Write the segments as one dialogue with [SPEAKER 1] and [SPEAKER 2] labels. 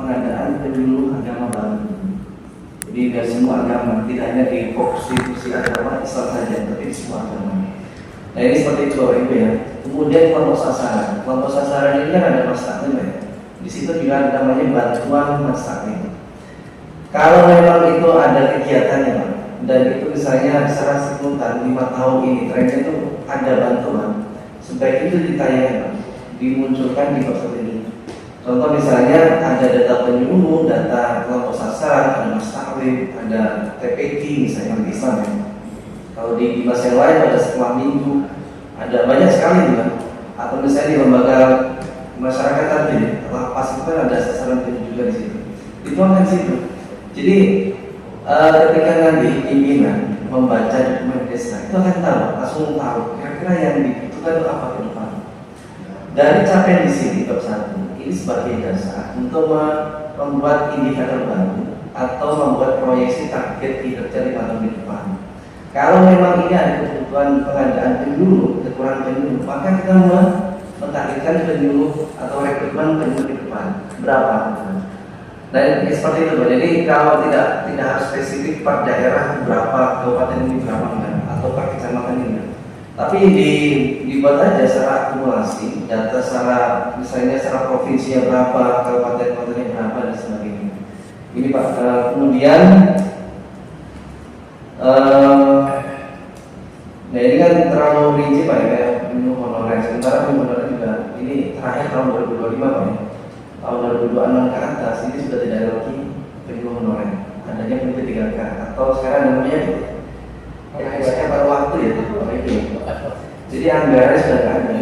[SPEAKER 1] pengadaan penyuluh agama baru. Jadi dari semua agama, tidak hanya di fokusi agama Islam saja, tapi di semua agama. Nah ini seperti itu Bapak Ibu ya. Kemudian kelompok sasaran ini kan ada mas taklim ya. Di situ juga ada namanya bantuan mas taklim. Kalau memang itu ada kegiatannya Pak, dan itu misalnya secara simultan 5 tahun ini trennya itu ada bantuan, sebaik itu ditayangkan Pak, dimunculkan di website ini. Contoh misalnya ada data penyuluh, data kelompok sasaran, ada mas taklim, ada TPQ misalnya di Islam ya. Kalau di mas yang lain ada sekolah minggu, ada banyak sekali juga. Atau misalnya di lembaga masyarakat tadi, lapas itu kan ada sasaran juga di situ. Itu akan situ. Jadi ketika nanti pimpinan membaca dokumen desa itu akan tahu, langsung tahu kira-kira yang dibutuhkan itu apa ke depan. Dari capaian di sini bab 1 ini sebagai dasar untuk membuat indikator baru atau membuat proyeksi target kinerja 5 tahun ke depan. Kalau memang ini ada kebutuhan pengadaan penyuluh, kekurangan penyuluh, maka kita mentargetkan penyuluh atau rekrutmen penyuluh ke depan berapa? Dan seperti itu, jadi kalau tidak harus spesifik per daerah berapa, kabupaten ini berapa enggak, atau per kecamatan ini. Tapi dibuat aja secara akumulasi, data secara misalnya secara provinsinya berapa, kabupaten-kabupatennya berapa dan sebagainya. Ini Pak. Kemudian, nah ini kan terlalu rinci Pak ya, menu honorer. Sementara menu honorer juga ini terakhir tahun 2025 Pak ya. Tahun 2026 ke atas ini sudah tidak ada lagi penyuluh honorer, adanya penyuluh 3K atau sekarang namanya pada waktu ya Bapak Ibu. Jadi anggaran sudah tidak ada.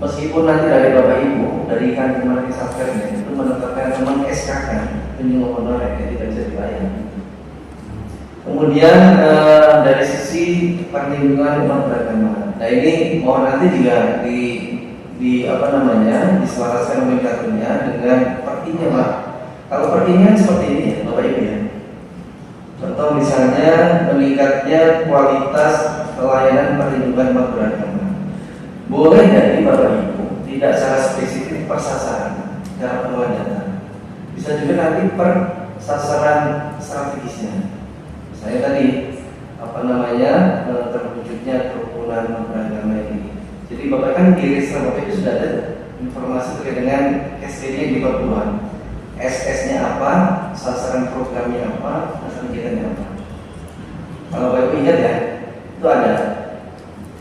[SPEAKER 1] Meskipun nanti dari Bapak Ibu dari kantor Satkernya itu menetapkan memang SKK penyuluh honorer yang tidak bisa dibayar. Kemudian dari sisi perlindungan umat beragama, nah ini mohon nanti juga diselaraskan nomenklaturnya dengan pertinya Pak. Kalau pertinya seperti ini ya Bapak Ibu ya. Contoh misalnya meningkatnya kualitas pelayanan perlindungan umat beragama. Boleh jadi Bapak Ibu tidak secara spesifik per sasaran, cara pengelolaan data. Bisa juga nanti per sasaran strategisnya. Saya tadi terwujudnya kerukunan umat beragama ini. Jadi Bapak kan di register Bapak itu sudah ada informasi terkait dengan ST-nya di Papua. SS-nya apa, sasaran programnya apa, sasaran kegiatannya apa. Kalau Bapak ingat ya, itu ada.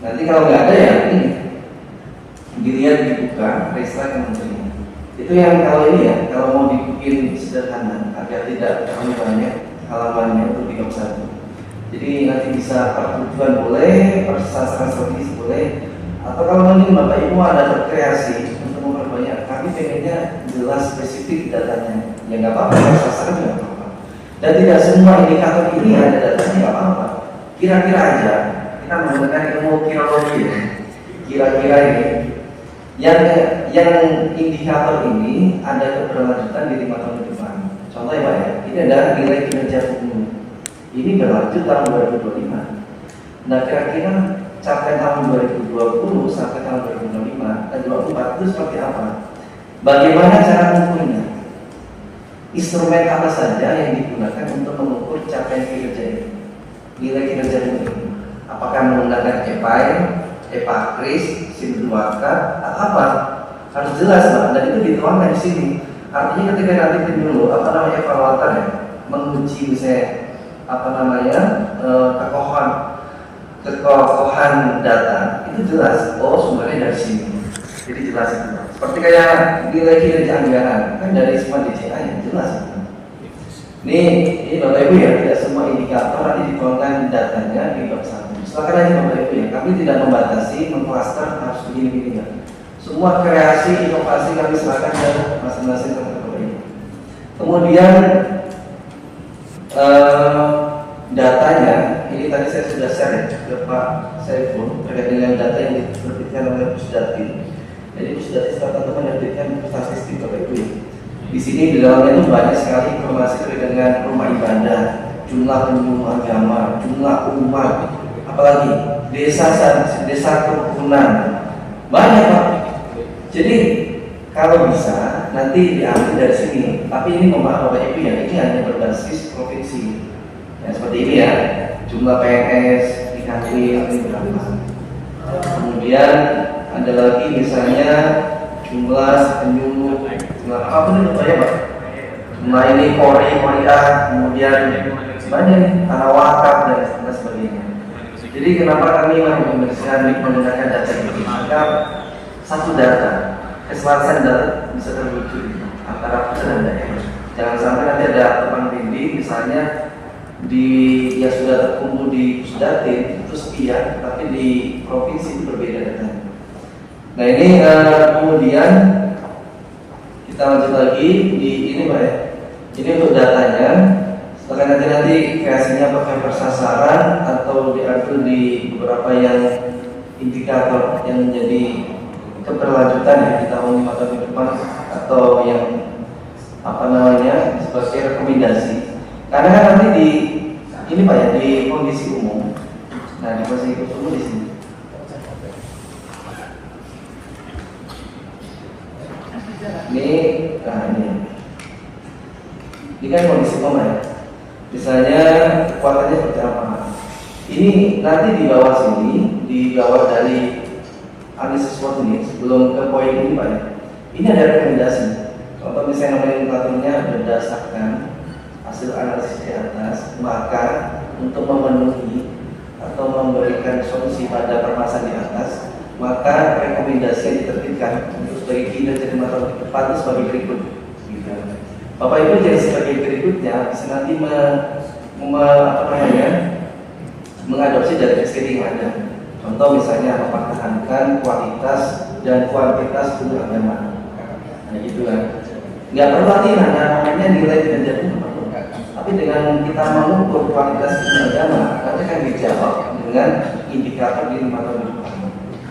[SPEAKER 1] Nanti kalau nggak ada ya ini dilihat dibuka register kementerian. Itu yang kalau ini ya, kalau mau dibikin sederhana agar tidak terlalu banyak halamannya untuk di bab 1. Jadi nanti bisa per tujuan boleh, per sasaran strategis boleh. Atau kalau mungkin Bapak Ibu ada berkreasi untuk memperbanyak, kami pengennya jelas spesifik datanya. Ya nggak apa-apa, sasaran nggak apa-apa. Dan tidak semua indikator ini ada datanya nggak apa-apa. Kira-kira aja kita menggunakan ilmu kirologi ya. Kira-kira ini yang indikator ini ada keberlanjutan di 5 tahun ke depan. Contoh ya Pak ya, ini adalah nilai kinerja umum. Ini berlanjut tahun 2025. Nah kira-kira sampai tahun 2020 sampai tahun 2025 dan 2024 itu seperti apa? Bagaimana cara mengukurnya? Instrumen apa saja yang digunakan untuk mengukur capaian kinerja ini? Nilai kinerja ini? Apakah menggunakan EPAI, EPAKRIS, SIM2K, atau apa? Harus jelas Pak, dan itu dituangkan di sini. Artinya ketika nanti penyuluh evaluator ya, menguji misalnya kekokohan data itu jelas, sumbernya dari sini, jadi jelas itu. Seperti kayak nilai kinerja anggaran kan dari semua DCA yang jelas itu. Ini Bapak Ibu ya, tidak semua indikator nanti dituangkan datanya di bab 1. Silakan aja Bapak Ibu ya, kami tidak membatasi, mengklaster harus begini-begini ya. Semua kreasi, inovasi kami serahkan ke masing-masing Bapak Ibu. Kemudian datanya, ini tadi saya sudah share ya ke Pak Saiful terkait dengan data yang diterbitkan oleh Pusdati. Jadi Pusdati teman-teman yang diterbitkan statistik Bapak Ibu. Di sini di dalamnya itu banyak sekali informasi terkait dengan rumah ibadah, jumlah penyuluh agama, jumlah umat, apalagi desa kerukunan, banyak Pak. Jadi kalau bisa nanti diambil dari sini. Tapi ini mohon Bapak Ibu ya, ini hanya berbasis provinsi. Ya, seperti ini ya, jumlah PNS di kanwil ini berapa. Kemudian ada lagi misalnya jumlah penyuluh, jumlah apa pun itu ya Pak. Jumlah ini Polri A, kemudian banyak tanah wakaf dan sebagainya. Jadi kenapa kami menggunakan data ini? Maka satu data, keselarasan data bisa terwujud antara pusat dan daerah. Jangan sampai nanti ada teman bimbing misalnya yang sudah terkumpul di Pusdatin itu sekian, tapi di provinsi itu berbeda datanya. Nah ini kemudian kita lanjut lagi di ini Pak ya. Ini untuk datanya. Setelah nanti kreasinya pakai persasaran atau diatur di beberapa yang indikator yang menjadi keberlanjutan ya di tahun 5 tahun ke depan atau yang apa namanya sebagai rekomendasi. Karena kan nanti di ini Pak ya di kondisi umum. Nah di kondisi umum di sini. Ini kan kondisi umum ya. Misalnya kekuatannya seperti apa? Ini nanti di bawah sini, di bawah dari analisis SWOT ini sebelum ke poin ini Pak ya. Ini ada rekomendasi. Contoh misalnya nomenklaturnya berdasarkan hasil analisis di atas, maka untuk memenuhi atau memberikan solusi pada permasalahan di atas, maka rekomendasi yang diterbitkan untuk sebagai kinerja 5 tahun ke depan itu sebagai berikut. Gitu. Bapak Ibu jadi sebagai berikutnya bisa nanti mengadopsi dari SKD yang ada. Contoh misalnya mempertahankan kualitas dan kuantitas guru agama. Nah gitu kan. Nggak perlu nanti namanya nilai kinerja itu perlu. Tapi dengan kita mengukur kualitas guru agama, nanti akan dijawab dengan indikator di 5 tahun depan.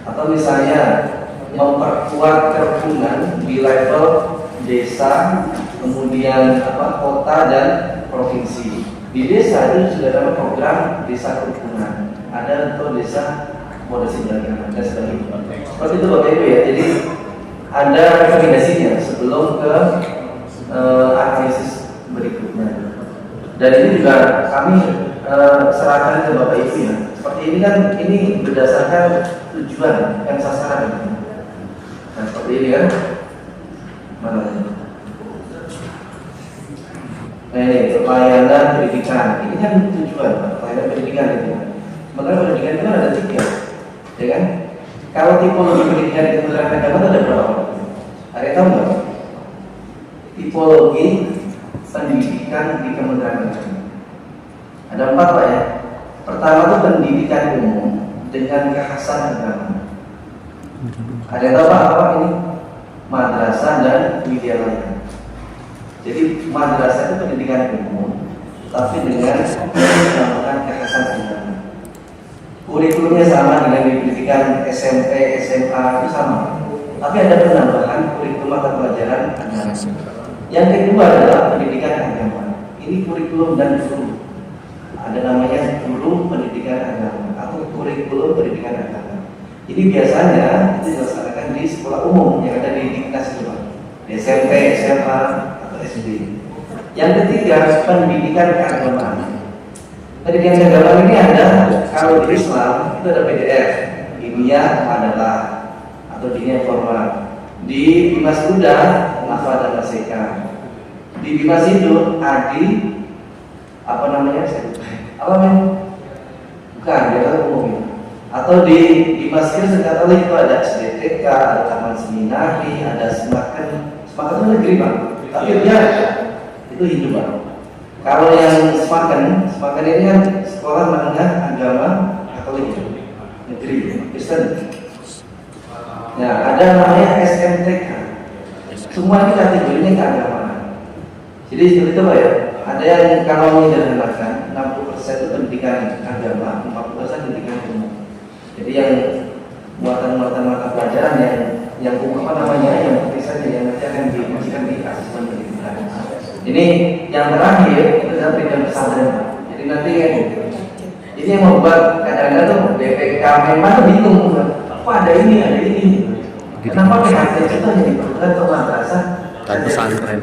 [SPEAKER 1] Atau misalnya memperkuat kerukunan di level desa, kemudian kota dan provinsi. Di desa itu sudah ada program desa kerukunan, ada untuk desa modasi beragama dan sebagainya. Seperti itu Bapak Ibu ya. Jadi ada rekomendasinya sebelum ke analisis berikutnya. Dan ini juga kami serahkan ke Bapak Ibu ya. Seperti ini kan ini berdasarkan tujuan yang sasaran. Nah seperti ini kan. Mana ini? Nah ini pelayanan pendidikan. Ini kan tujuan pelayanan pendidikan itu. Sementara pendidikan itu ada 3, ya kan? Kalau tipologi pendidikan di Kementerian Agama itu ada berapa? Ada yang tahu nggak? Tipologi pendidikan di Kementerian Agama ada 4 Pak ya. Pertama itu pendidikan umum dengan kekhasan agama. Ada yang tahu Pak apa ini? Madrasah dan widyalaya. Jadi madrasah itu pendidikan umum, tapi dengan menambahkan kekhasan agama. Kurikulumnya sama dengan pendidikan SMP, SMA itu sama. Tapi ada penambahan kurikulum mata pelajaran agama. Yang kedua adalah pendidikan agama. Ini kurikulum dan guru. Ada namanya guru pendidikan agama atau kurikulum pendidikan agama. Ini biasanya itu dilaksanakan di sekolah umum yang ada di Diknas itu, di SMP, SMA atau SD. Yang ketiga pendidikan keagamaan. Pendidikan keagamaan ini ada kalau di Islam itu ada PDF, ilmiah adalah atau dinia formal. Di Bimas Buddha, Nafa dan Maseka. Di Bimas itu Adi apa namanya? Apa namanya? Bukan, dia kan umum. Atau di Masjid Katolik itu ada SDTK, ada Taman Seminari, ada Semakan itu negeri Pak. Tapi dia itu Hindu Pak. Kalau yang Semakan ini kan sekolah menengah agama Katolik negeri Kristen. Ya, ada namanya SMTK. Semua ini kategorinya keagamaan. Jadi seperti itu Pak ya. Ada yang kalau menyederhanakan 60% itu pendidikan agama, 40% pendidikan umum. Jadi yang muatan-muatan mata pelajaran yang apa namanya yang bisa yang nanti akan dimasukkan di asesmen pendidikan. Ini yang terakhir itu adalah pendidikan pesantren. Jadi nanti ini yang membuat kadang-kadang tuh BPK memang bingung. Kok ada ini? Kenapa PHT kita jadi perguruan atau madrasah
[SPEAKER 2] pesantren.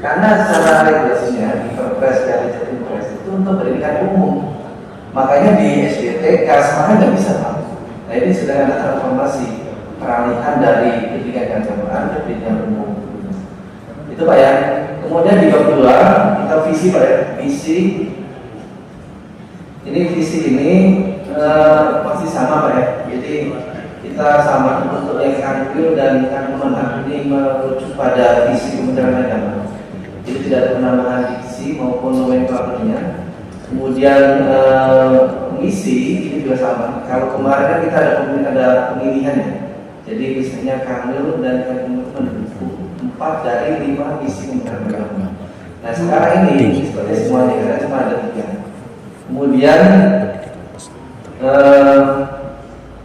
[SPEAKER 1] Karena secara regulasinya di Perpres dari Jatimpress itu untuk pendidikan umum, makanya di SDTK semuanya nggak bisa Pak. Nah ini sudah ada transformasi peralihan dari pendidikan keagamaan ke pendidikan umum. Itu Pak ya. Kemudian di bab 2 kita visi Pak ya, visi ini masih sama Pak ya. Jadi kita sama untuk yang kanwil dan kanwil ini merujuk pada visi Kementerian Agama. Jadi tidak ada penambahan diksi maupun nomenklaturnya. Kemudian misi ini juga sama. Kalau kemarin kan kita ada pemilihan ya. Jadi misalnya kanwil dan kanwil mendukung 4 dari 5 misi Kementerian Agama. Nah sekarang ini seperti semuanya karena cuma ada 3. Kemudian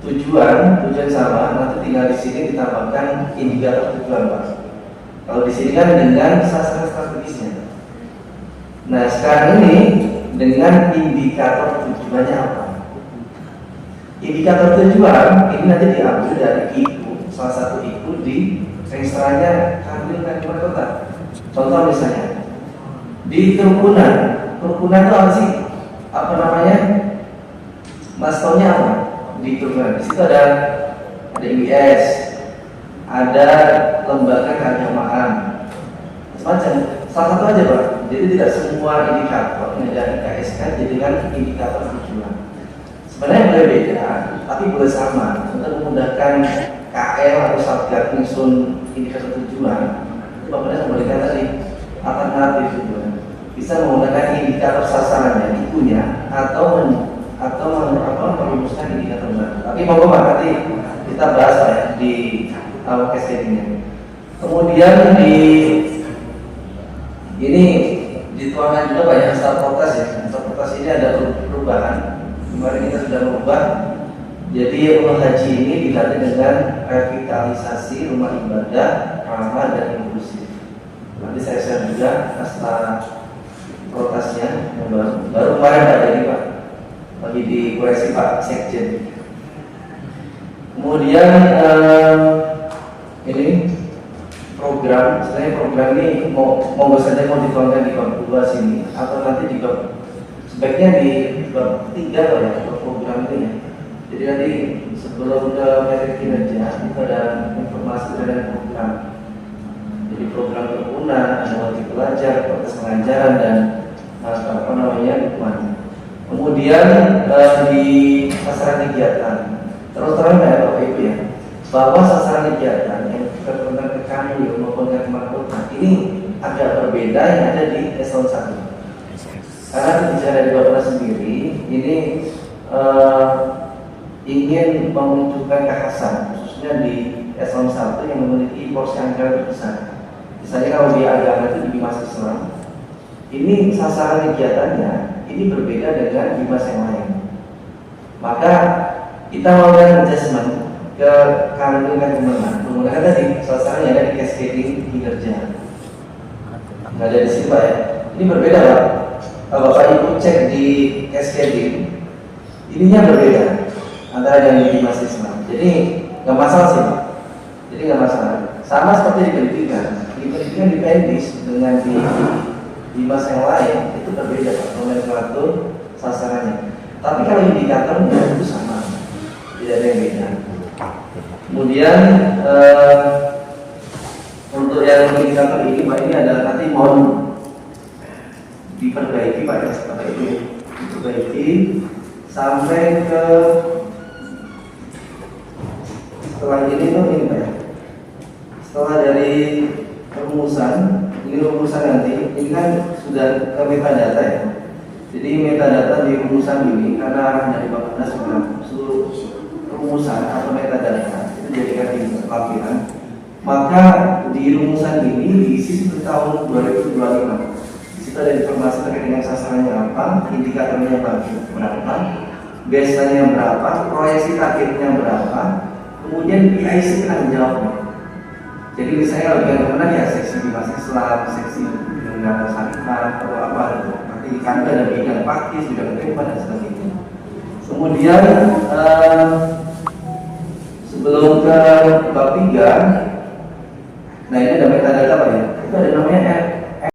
[SPEAKER 1] tujuan sama, nanti tinggal di sini ditambahkan indikator tujuan Pak. Kalau di sini kan dengan sasaran strategisnya. Nah sekarang ini dengan indikator tujuannya apa? Indikator tujuan ini nanti diambil dari IPU, salah satu IPU di registranya Kanwil Kabupaten Kota. Contoh misalnya di kerukunan itu apa sih? Apa namanya? Mastonnya apa? Di kerukunan. Di situ ada IBS, ada lembaga keagamaan, semacam. Salah satu aja Pak. Jadi tidak semua indikator dari KSK jadikan indikator tujuan. Sebenarnya boleh beda, tapi boleh sama untuk memudahkan KL atau Satgas menyusun indikator tujuan. Itu Bapak memberikan tadi alternatif tujuan. Bisa menggunakan indikator sasarannya, ikunya, atau merumuskan indikator baru. Tapi mau nanti kita bahas ya di cascading-nya. Kemudian ini dituangkan juga banyak staf protes ya. Staf protes ini ada perubahan. Kemarin kita sudah merubah. Jadi rumah haji ini diganti dengan revitalisasi rumah ibadah ramah dan inklusif. Nanti saya share juga naskah protesnya yang baru kemarin ada ini Pak, lagi dikoreksi Pak Sekjen. Kemudian ini program, sebenarnya program ini mau saja mau dituangkan di bab 2 sini atau nanti di bab sebaiknya di bab 3 ya untuk program ini ya. Jadi nanti sebelum ke metode kinerja itu ada informasi dari program. Jadi program kerukunan, ada wajib belajar, proses pengajaran dan dukungan. Kemudian di sasaran kegiatan terus terang ya Bapak Ibu ya, bahwa sasaran kegiatan yang terkait ke kami maupun ke Kota ini agak berbeda yang ada di eselon 1. Karena bicara di Bapak sendiri ini ingin memunculkan kekhasan khususnya di eselon 1 yang memiliki porsi anggaran besar. Misalnya kalau di agama itu di Bimas Islam, ini sasaran kegiatannya ini berbeda dengan Bimas yang lain. Maka kita melakukan adjustment ke Kanwil Kementerian menggunakan tadi sasaran yang ada di cascading kinerja. Nggak ada di sini Pak ya. Ini berbeda Pak. Kalau Bapak Ibu cek di cascading, ininya berbeda antara yang di Bimas Islam. Jadi nggak masalah sih Pak. Jadi nggak masalah. Sama seperti di pendidikan. Di pendidikan di PNDIS dengan di Bimas yang lain itu berbeda Pak. Nomenklatur sasarannya. Tapi kalau indikatornya itu sama, tidak ada yang beda. Kemudian untuk yang indikator ini Pak, ini ada nanti mohon diperbaiki Pak ya, Bapak Ibu, diperbaiki sampai ke setelah ini tuh ini Pak ya. Setelah dari rumusan, ini rumusan nanti, ini kan sudah ke metadata ya. Jadi metadata di rumusan ini karena arahnya di Bapak Nas seluruh rumusan atau metadata itu jadikan di lampiran. Maka di rumusan ini diisi seperti tahun 2025. Di situ ada informasi terkait dengan sasarannya apa, indikatornya berapa, biasanya berapa, proyeksi targetnya berapa, kemudian PIC akan menjawabnya. Jadi misalnya lebih kemana ya seksi di Bimas Islam, seksi dengan syarikat atau apa gitu. Di kantor ada bidang praktis, bidang kehidupan dan sebagainya. Kemudian sebelum ke bab 3, nah ini ada metadata Pak ya. itu ada namanya